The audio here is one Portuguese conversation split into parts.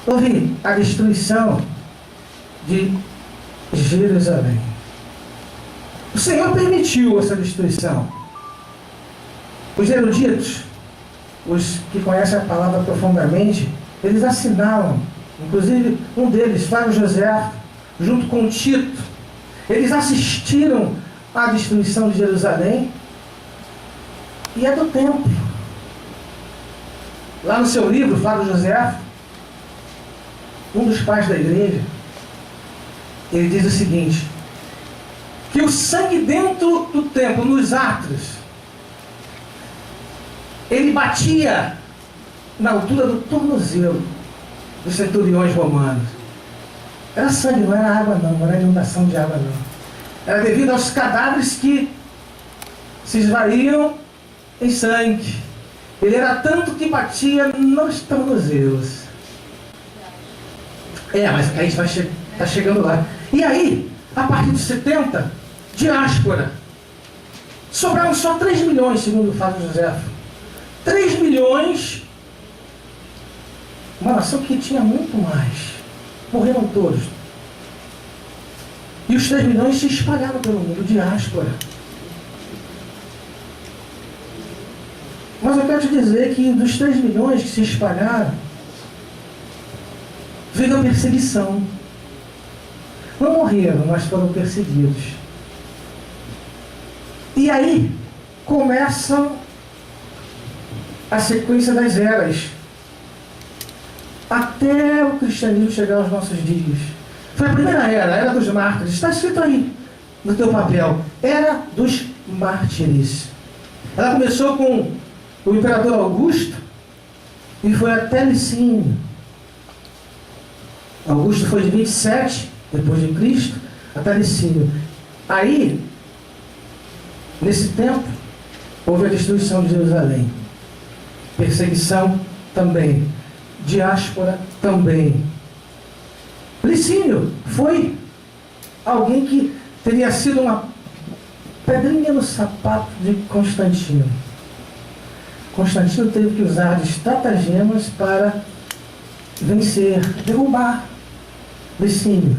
houve a destruição de Jerusalém. O Senhor permitiu essa destruição. Os eruditos, os que conhecem a palavra profundamente, eles assinalam, inclusive um deles, Flávio José, junto com Tito, eles assistiram à destruição de Jerusalém e é do templo. Lá no seu livro, Flávio José, um dos pais da igreja, ele diz o seguinte, que o sangue dentro do templo, nos átrios, ele batia na altura do tornozelo dos centuriões romanos. Era sangue, não era água não era inundação de água não. Era devido aos cadáveres que se esvariam em sangue. Ele era tanto que batia nos tornozelos. Mas a gente vai tá chegando lá. E aí, a partir dos 70, diáspora. Sobraram só 3 milhões, segundo o Flávio José. 3 milhões, uma nação que tinha muito mais. Morreram todos. E os 3 milhões se espalharam pelo mundo, diáspora. Mas eu quero te dizer que dos 3 milhões que se espalharam, veio a perseguição. Não morreram, mas foram perseguidos. E aí começam a sequência das eras, até o cristianismo chegar aos nossos dias. Foi a primeira era, a era dos mártires. Está escrito aí no teu papel, era dos mártires. Ela começou com o imperador Augusto e foi até Licínio. Augusto foi de 27 depois de Cristo até Licínio. Aí, nesse tempo, houve a destruição de Jerusalém. Perseguição também. Diáspora também. Licínio foi alguém que teria sido uma pedrinha no sapato de Constantino. Constantino teve que usar de estratagemas para vencer, derrubar Licínio.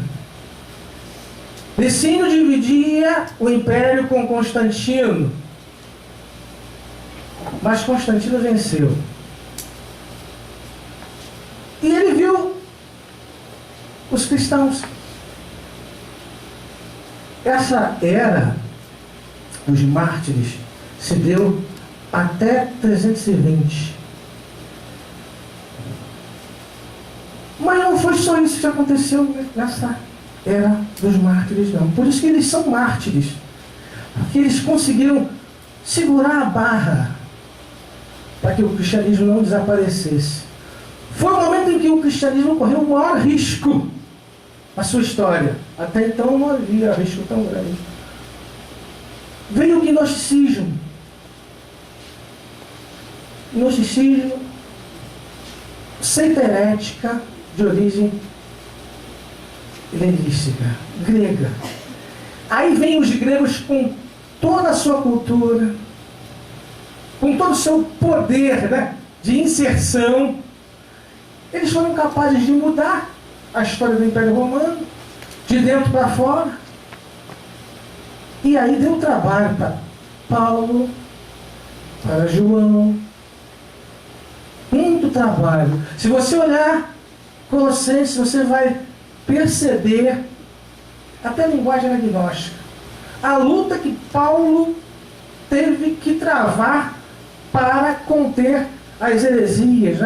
Licínio dividia o império com Constantino, mas Constantino venceu. E ele viu os cristãos. Essa era, os mártires, se deu até 320. Mas não foi só isso que aconteceu nessa era dos mártires, não. Por isso que eles são mártires. Porque eles conseguiram segurar a barra para que o cristianismo não desaparecesse. Foi o momento em que o cristianismo correu o maior risco na sua história. Até então não havia risco tão grande. Veio o gnosticismo. Gnosticismo, seita herética de origem helenística, grega. Aí vem os gregos com toda a sua cultura, com todo o seu poder, de inserção. Eles foram capazes de mudar a história do Império Romano, de dentro para fora. E aí deu trabalho para Paulo, para João. Muito trabalho. Se você olhar Colossenses, você vai perceber até a linguagem agnóstica. A luta que Paulo teve que travar para conter as heresias,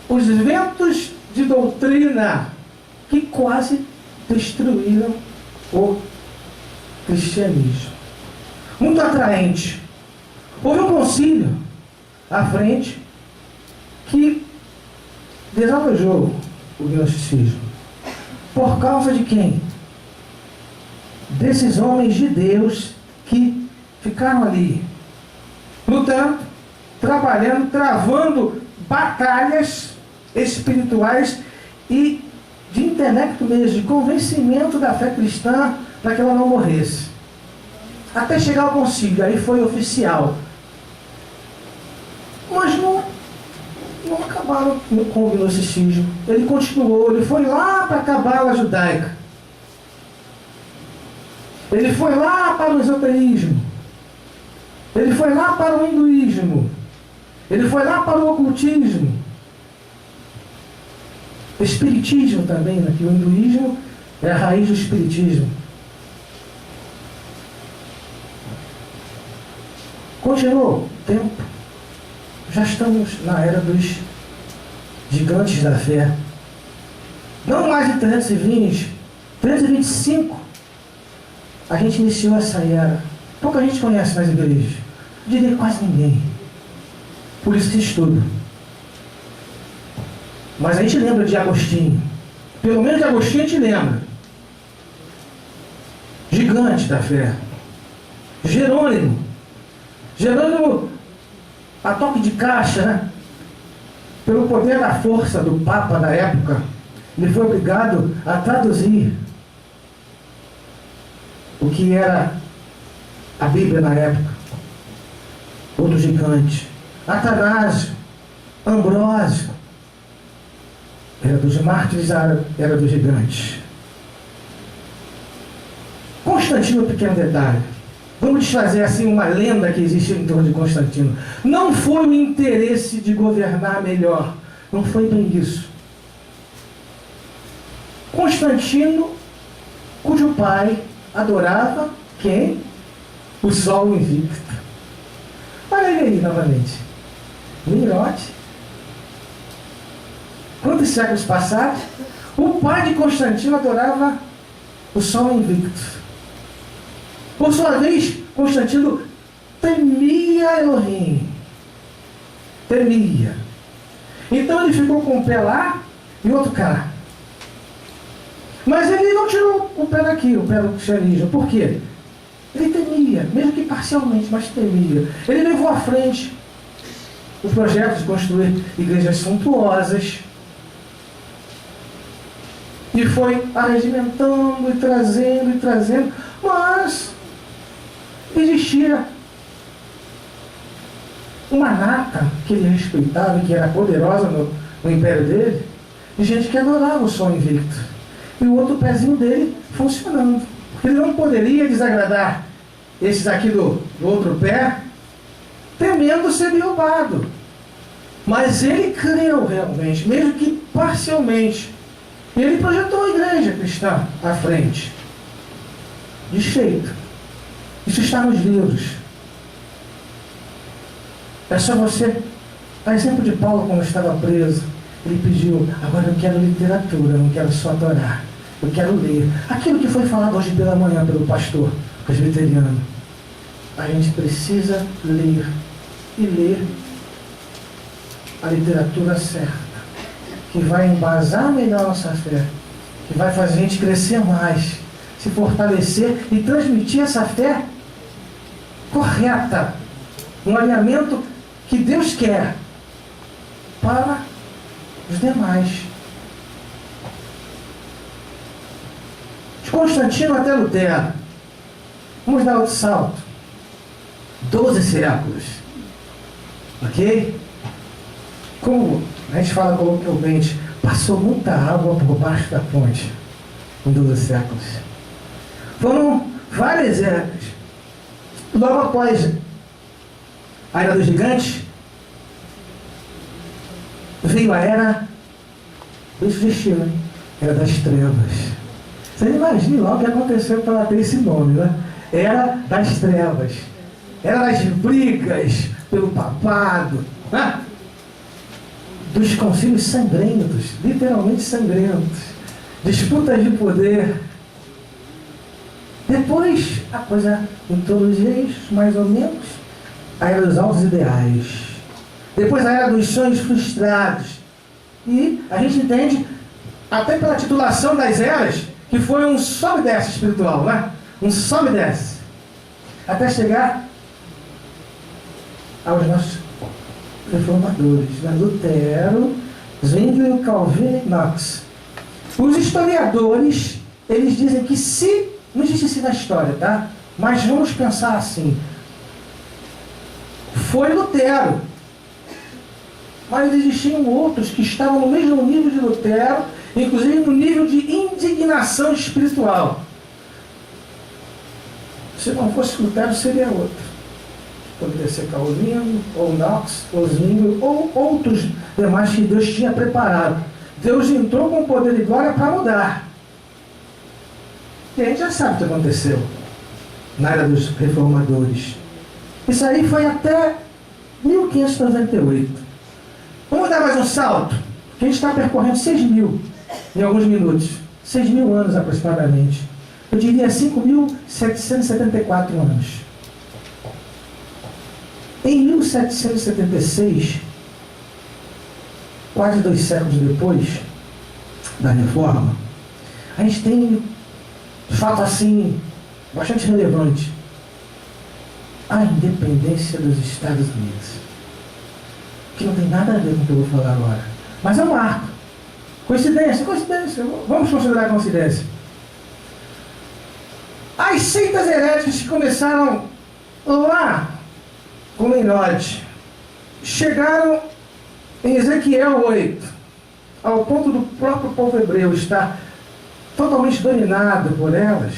os ventos de doutrina que quase destruíram o cristianismo. Muito atraente. Houve um concílio à frente que desalojou o gnosticismo. Por causa de quem? Desses homens de Deus que ficaram ali lutando, trabalhando, travando batalhas espirituais e de intelecto mesmo, de convencimento da fé cristã para que ela não morresse. Até chegar ao concílio, aí foi oficial. Mas não acabou. acabaram com o gnosticismo. Ele continuou, ele foi lá para a cabala judaica. Ele foi lá para o esoterismo. Ele foi lá para o hinduísmo. Ele foi lá para o ocultismo. Espiritismo também, né? Que o hinduísmo é a raiz do espiritismo. Continuou o tempo. Já estamos na era dos gigantes da fé. Não mais de 320, 325, a gente iniciou essa era. Pouca gente conhece nas igrejas. Eu diria quase ninguém. Por isso que estuda. Mas a gente lembra de Agostinho. Pelo menos de Agostinho a gente lembra. Gigante da fé. Jerônimo. Jerônimo, a toque de caixa, né? Pelo poder da força do Papa da época, ele foi obrigado a traduzir o que era a Bíblia na época. Outro gigante. Atanásio, Ambrósio, era dos mártires, era dos gigantes. Constantino, pequeno detalhe. Vamos desfazer assim uma lenda que existe em torno de Constantino. Não foi o interesse de governar melhor. Não foi bem isso. Constantino, cujo pai adorava quem? O Sol invicto. Olha ele aí novamente. Mirote. Quantos séculos passados? O pai de Constantino adorava o Sol invicto. Por sua vez, Constantino temia Elohim. Temia. Então ele ficou com um pé lá e outro cá. Mas ele não tirou o pé daqui, o pé do cristianismo. Por quê? Ele temia, mesmo que parcialmente, mas temia. Ele levou à frente o projeto de construir igrejas suntuosas. E foi arregimentando e trazendo. Mas existia uma nata que ele respeitava, que era poderosa no império dele, de gente que adorava o Sol invicto. E o outro pezinho dele funcionando. Porque ele não poderia desagradar esses aqui do outro pé, temendo ser derrubado. Mas ele creu realmente, mesmo que parcialmente. E ele projetou a igreja cristã à frente. Desfeito. Isso está nos livros. É só você... A exemplo de Paulo, quando estava preso, ele pediu: agora eu quero literatura, eu não quero só adorar. Eu quero ler. Aquilo que foi falado hoje pela manhã pelo pastor presbiteriano. A gente precisa ler. E ler a literatura certa, que vai embasar melhor a nossa fé, que vai fazer a gente crescer mais, se fortalecer e transmitir essa fé correta, um alinhamento que Deus quer para os demais. De Constantino até Lutero, vamos dar outro salto. 12 séculos. Ok? Como a gente fala coloquialmente, passou muita água por baixo da ponte em 12 séculos. Foram várias eras. Logo após a Era dos Gigantes, veio a Era dos Destinos, Era das Trevas. Você imagina logo o que aconteceu para ela ter esse nome, né? Era das Trevas. Era das brigas pelo papado, né? Dos concílios sangrentos, literalmente sangrentos, disputas de poder. Depois, a coisa em todos os eixos, mais ou menos, a Era dos Altos Ideais. Depois a Era dos Sonhos Frustrados. E a gente entende, até pela titulação das eras, que foi um sobe e desce espiritual, né? Um sobe e desce. Até chegar aos nossos reformadores, né? Lutero, Zwingli, Calvin e Knox. Os historiadores, eles dizem que se, não existe isso na história, tá? Mas vamos pensar assim, foi Lutero mas existiam outros que estavam no mesmo nível de Lutero, inclusive no nível de indignação espiritual. Se não fosse Lutero, seria outro. Poderia ser Calvino, ou Knox, ou Zwingli, ou outros demais que Deus tinha preparado. Deus entrou com poder e glória para mudar. E a gente já sabe o que aconteceu na era dos reformadores. Isso aí foi até 1598. Vamos dar mais um salto, porque a gente está percorrendo 6.000 em alguns minutos. 6.000 anos aproximadamente. Eu diria 5.774 anos. Em 1776, quase 2 séculos depois da Reforma, a gente tem um fato assim, bastante relevante: a independência dos Estados Unidos. Que não tem nada a ver com o que eu vou falar agora. Mas é um marco. Coincidência. Vamos considerar coincidência. As seitas heréticas que começaram lá com Nimrod chegaram em Ezequiel 8, ao ponto do próprio povo hebreu estar totalmente dominado por elas.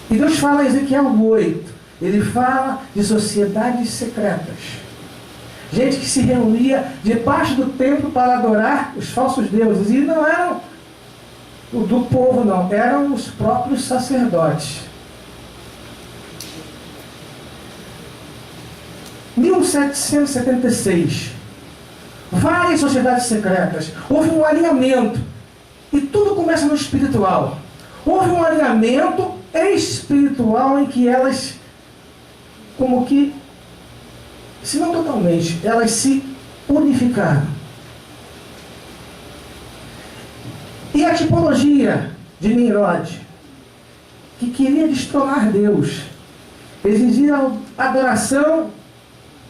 E Deus fala em Ezequiel 8, ele fala de sociedades secretas. Gente que se reunia debaixo do templo para adorar os falsos deuses. E não eram do povo, não. Eram os próprios sacerdotes. 1776. Várias sociedades secretas. Houve um alinhamento. E tudo começa no espiritual. Houve um alinhamento espiritual em que elas, como que, se não totalmente, elas se unificaram. E a tipologia de Nimrod, que queria destronar Deus, exigia adoração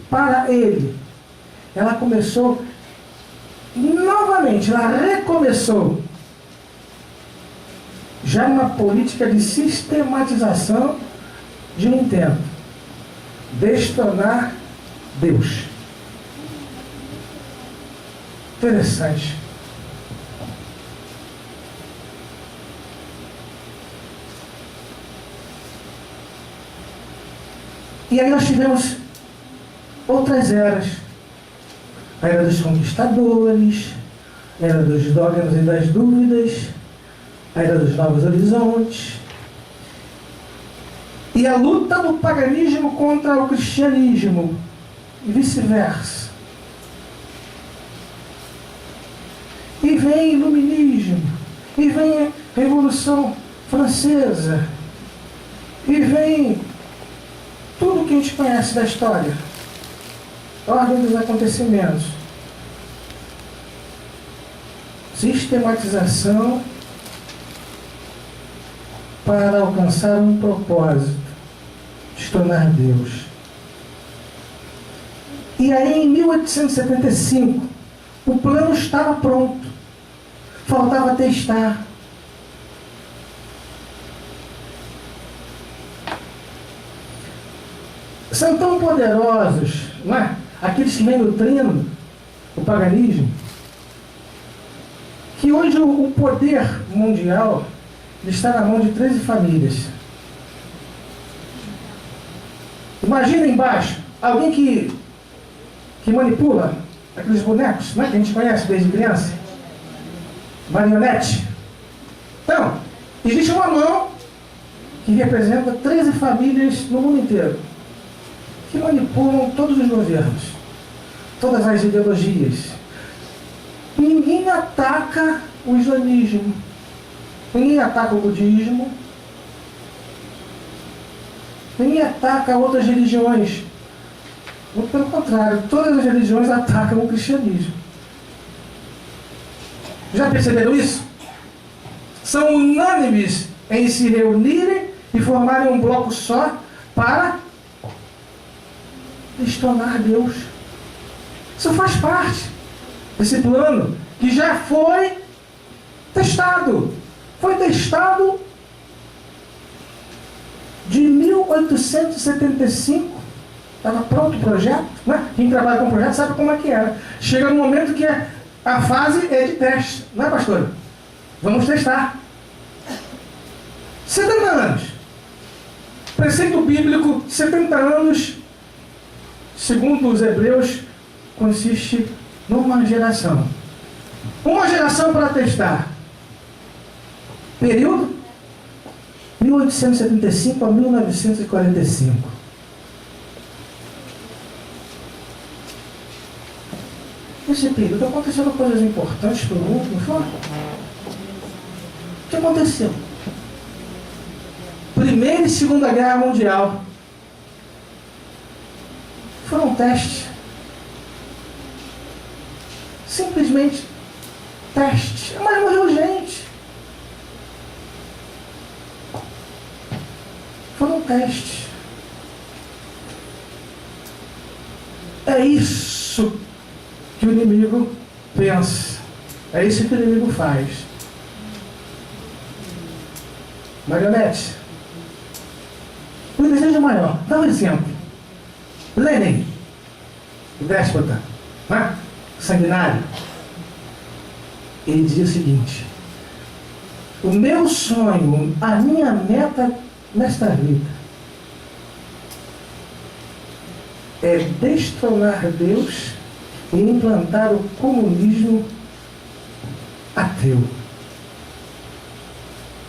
para ele, ela começou novamente, ela recomeçou já uma política de sistematização de um intento: destronar Deus. Interessante. E aí nós tivemos outras eras. A era dos conquistadores, a era dos dogmas e das dúvidas, a era dos novos horizontes, e a luta do paganismo contra o cristianismo, e vice-versa. E vem iluminismo, e vem Revolução Francesa, e vem tudo que a gente conhece da história, ordem dos acontecimentos, sistematização para alcançar um propósito: destronar Deus. E aí, em 1875, o plano estava pronto, faltava testar. São tão poderosos, não é? Aqueles que vêm nutrindo o paganismo, que hoje o poder mundial está na mão de 13 famílias. Imagina embaixo alguém que manipula aqueles bonecos, né, que a gente conhece desde criança, marionete. Então, existe uma mão que representa 13 famílias no mundo inteiro, que manipulam todos os governos, todas as ideologias. Ninguém ataca o islamismo, ninguém ataca o budismo, ninguém ataca outras religiões. Muito pelo contrário, todas as religiões atacam o cristianismo. Já perceberam isso? São unânimes em se reunirem e formarem um bloco só para destronar Deus. Isso faz parte desse plano que já foi testado. Foi testado de 1875 Estava pronto o projeto, né? Quem trabalha com projeto sabe como é que era. Chega no momento que a fase é de teste, não é, pastor? Vamos testar. 70 anos. Preceito bíblico, 70 anos, segundo os hebreus, consiste numa geração. Uma geração para testar. Período 1875 a 1945. Nesse período aconteceram coisas importantes para o mundo, não foi? O que aconteceu? Primeira e Segunda Guerra Mundial foram um teste. Simplesmente teste. Mas morreu gente. Foram um teste. É isso que o inimigo pensa. É isso que o inimigo faz. Marionete. O desejo maior. Dá um exemplo. Lenin, o déspota, né? Sanguinário. Ele dizia o seguinte: o meu sonho, a minha meta nesta vida é destronar Deus e implantar o comunismo ateu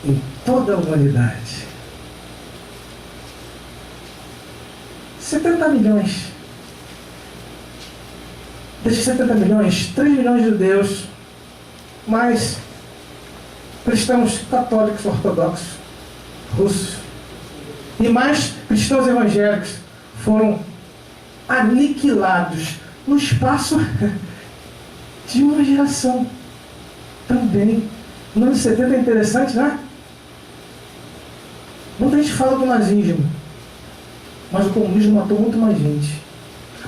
em toda a humanidade. 70 milhões. Desses 70 milhões, 3 milhões de judeus, mais cristãos católicos ortodoxos, russos, e mais cristãos evangélicos foram aniquilados no espaço de uma geração. Também. O ano 70 é interessante, né? Muita gente fala do nazismo, mas o comunismo matou muito mais gente.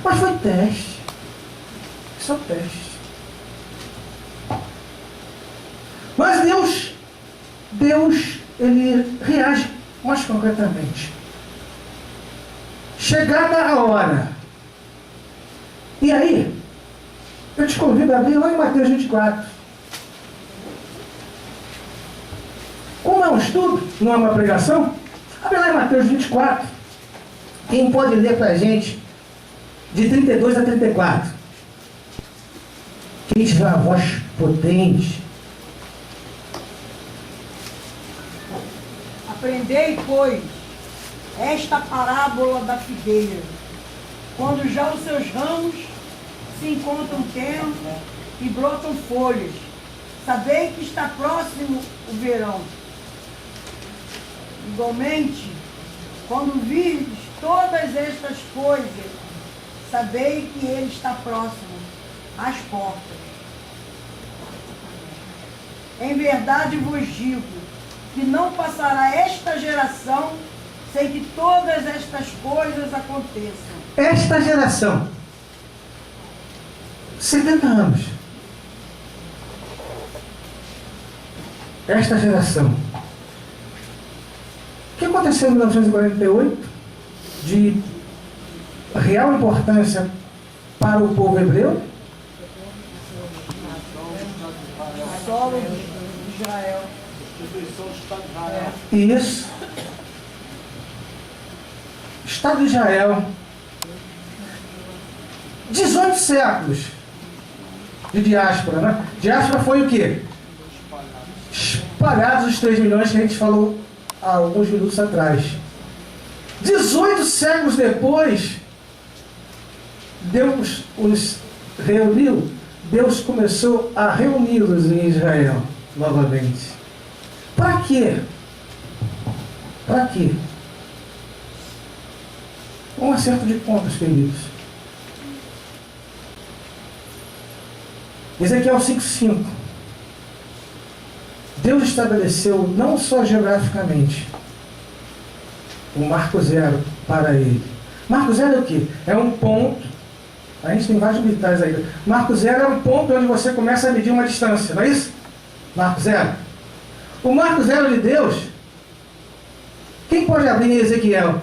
Mas foi teste. Só teste. Mas Deus, ele reage mais concretamente. Chegada a hora. E aí, eu te convido a abrir lá em Mateus 24. Como é um estudo, não é uma pregação, abre lá em Mateus 24. Quem pode ler para a gente de 32 a 34? Quem tiver a voz potente. Aprendei, pois, esta parábola da figueira. Quando já os seus ramos se encontram ternos e brotam folhas, sabei que está próximo o verão. Igualmente, quando virdes todas estas coisas, sabei que ele está próximo às portas. Em verdade vos digo que não passará esta geração sem que todas estas coisas aconteçam. Esta geração, 70 anos. Esta geração. O que aconteceu em 1948 de real importância para o povo hebreu? O solo de Israel. Isso. Estado de Israel. 18 séculos de diáspora, né? Diáspora foi o quê? Espalhados os 3 milhões que a gente falou há alguns minutos atrás. 18 séculos depois, Deus os reuniu. Deus começou a reuni-los em Israel novamente. Para quê? Para quê? Um acerto de contas, queridos. Ezequiel 5:5. Deus estabeleceu não só geograficamente o marco zero para ele. Marco zero é o quê? É um ponto. A gente tem vários militares aí. Marco zero é um ponto onde você começa a medir uma distância, não é isso? Marco zero. O marco zero de Deus, quem pode abrir em Ezequiel?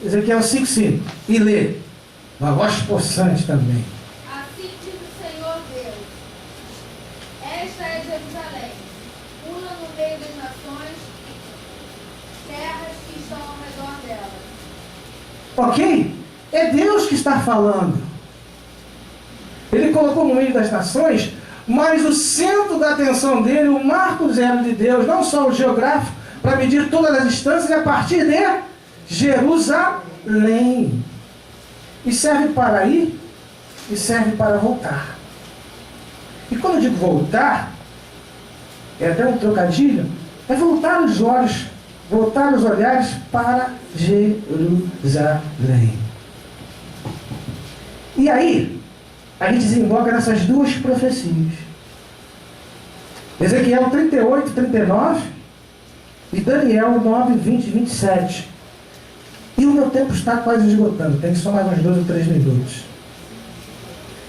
Ezequiel 5:5. E lê. Uma voz possante também. Assim diz o Senhor Deus: esta é Jerusalém, pula no meio das nações, terras que estão ao redor dela. Ok? É Deus que está falando. Ele colocou no meio das nações, mas o centro da atenção dele, o marco zero de Deus, não só o geográfico, para medir todas as distâncias, é a partir de Jerusalém. E serve para ir e serve para voltar. E quando eu digo voltar, é até um trocadilho, é voltar os olhos, voltar os olhares para Jerusalém. E aí, a gente desemboca nessas duas profecias. Ezequiel 38, 39 e Daniel 9, 20 e 27. E o meu tempo está quase esgotando, tem só mais uns 2 ou 3 minutos.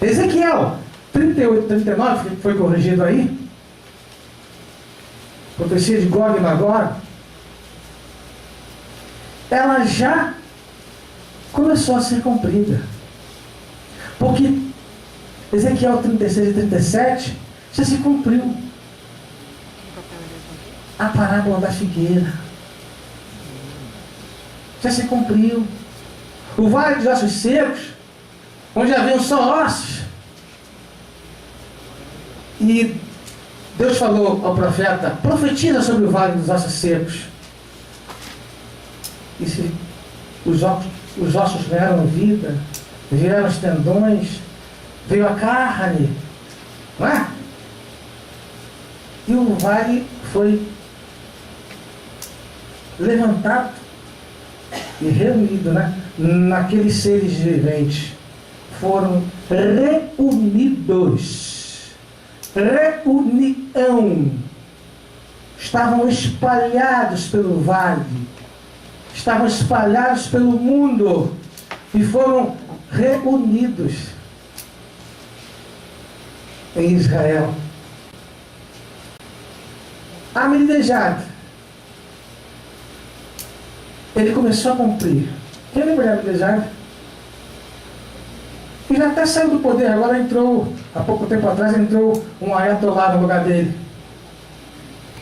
Ezequiel 38, 39, que foi corrigido aí, profecia de Gog e Magog, ela já começou a ser cumprida. Porque Ezequiel 36 e 37 já se cumpriu. A parábola da figueira já se cumpriu. O vale dos ossos secos, onde haviam só ossos. E Deus falou ao profeta: profetiza sobre o vale dos ossos secos. E se os ossos vieram vida, vieram os tendões, veio a carne, não é? E o vale foi levantado e reunido, né? Naqueles seres viventes. Foram reunidos. Reunião. Estavam espalhados pelo vale. Estavam espalhados pelo mundo. E foram reunidos em Israel. Ahmadinejad, ele começou a cumprir. Quem lembra de Ahmadinejad? E já até saiu do poder. Agora entrou, há pouco tempo atrás, entrou um ayatollah no lugar dele.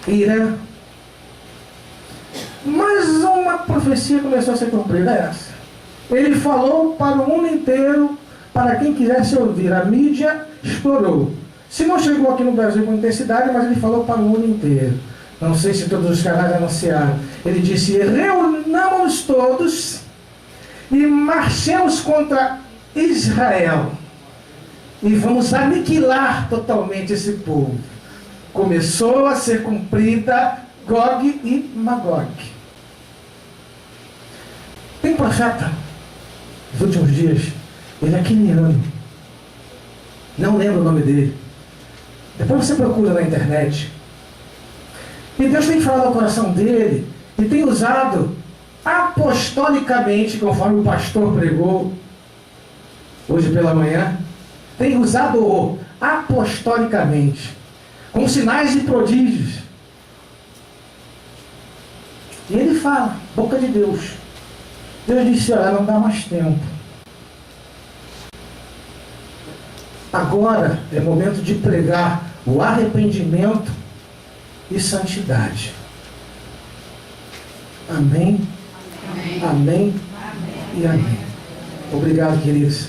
Irã. Mas uma profecia começou a ser cumprida, é essa. Ele falou para o mundo inteiro, para quem quisesse ouvir. A mídia explorou. Se não chegou aqui no Brasil com intensidade, mas ele falou para o mundo inteiro. Não sei se todos os canais anunciaram. Ele disse: reunamos todos e marchemos contra Israel. E vamos aniquilar totalmente esse povo. Começou a ser cumprida Gog e Magog. Tem um profeta nos últimos dias, ele é queniano. Não lembro o nome dele. Depois você procura na internet. E Deus tem falado ao coração dele e tem usado apostolicamente, conforme o pastor pregou hoje pela manhã, tem usado apostolicamente, com sinais e prodígios. E ele fala, boca de Deus. Deus disse: olha, não dá mais tempo. Agora é momento de pregar o arrependimento e santidade. Amém? Amém? Amém? E amém. Obrigado, queridos.